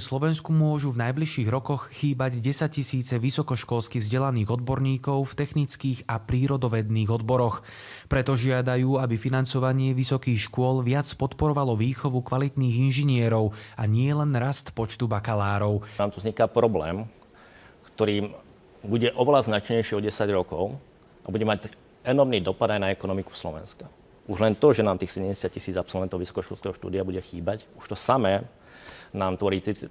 Slovensku môžu v najbližších rokoch chýbať 10 000 vysokoškolsky vzdelaných odborníkov v technických a prírodovedných odboroch. Preto žiadajú, aby financovanie vysokých škôl viac podporovalo výchovu kvalitných inžinierov a nie len rast počtu bakalárov. Nám tu vzniká problém, ktorý bude oveľa značnejší o 10 rokov a bude mať enormný dopad aj na ekonomiku Slovenska. Už len to, že nám tých 70 000 absolventov vysokoškolského štúdia bude chýbať, už to samé nám tvorí 3,6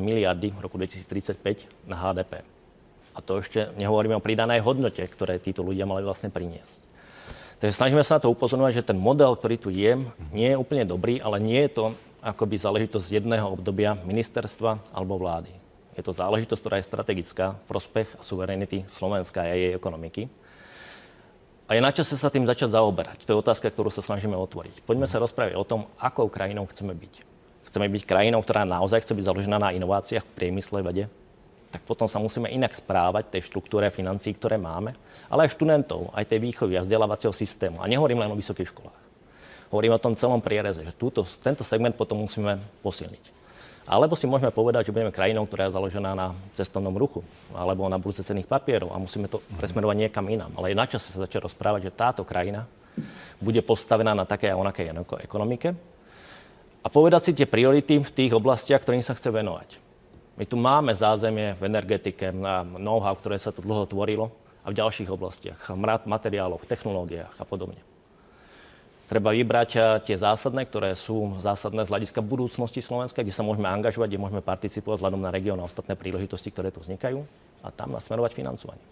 miliardy v roku 2035 na HDP. A to ešte nehovoríme o pridanej hodnote, ktoré títo ľudia mali vlastne priniesť. Takže snažíme sa na to upozorňovať, že ten model, ktorý tu je, nie je úplne dobrý, ale nie je to akoby záležitosť jedného obdobia ministerstva alebo vlády. Je to záležitosť, ktorá je strategická v prospech a suverenity Slovenska a jej ekonomiky. A je na čase sa tým začať zaoberať. To je otázka, ktorú sa snažíme otvoriť. Poďme sa rozprávať o tom, akou krajinou chceme byť. Chceme byť krajinou, ktorá naozaj chce byť založená na inováciách v priemysle, vede, tak potom sa musíme inak správať tej štruktúre financií, ktoré máme, ale aj študentov, aj tej výchovy a vzdelávacieho systému. A nehovorím len o vysokých školách. Hovorím o tom celom priereze, že tento segment potom musíme posilniť. Alebo si môžeme povedať, že budeme krajinou, ktorá je založená na cestovnom ruchu alebo na burze cenných papierov a musíme to presmerovať niekam inám. Ale je na čase sa začať rozprávať, že táto krajina bude postavená na takej a onakej ekonomike a povedať si tie priority v tých oblastiach, ktorým sa chce venovať. My tu máme zázemie v energetike, na know-how, ktoré sa tu dlho tvorilo a v ďalších oblastiach, v materiáloch, technológiách a podobne. Treba vybrať tie zásadné, ktoré sú zásadné z hľadiska budúcnosti Slovenska, kde sa môžeme angažovať, kde môžeme participovať vzhľadom na región a ostatné príležitosti, ktoré tu vznikajú a tam nasmerovať financovanie.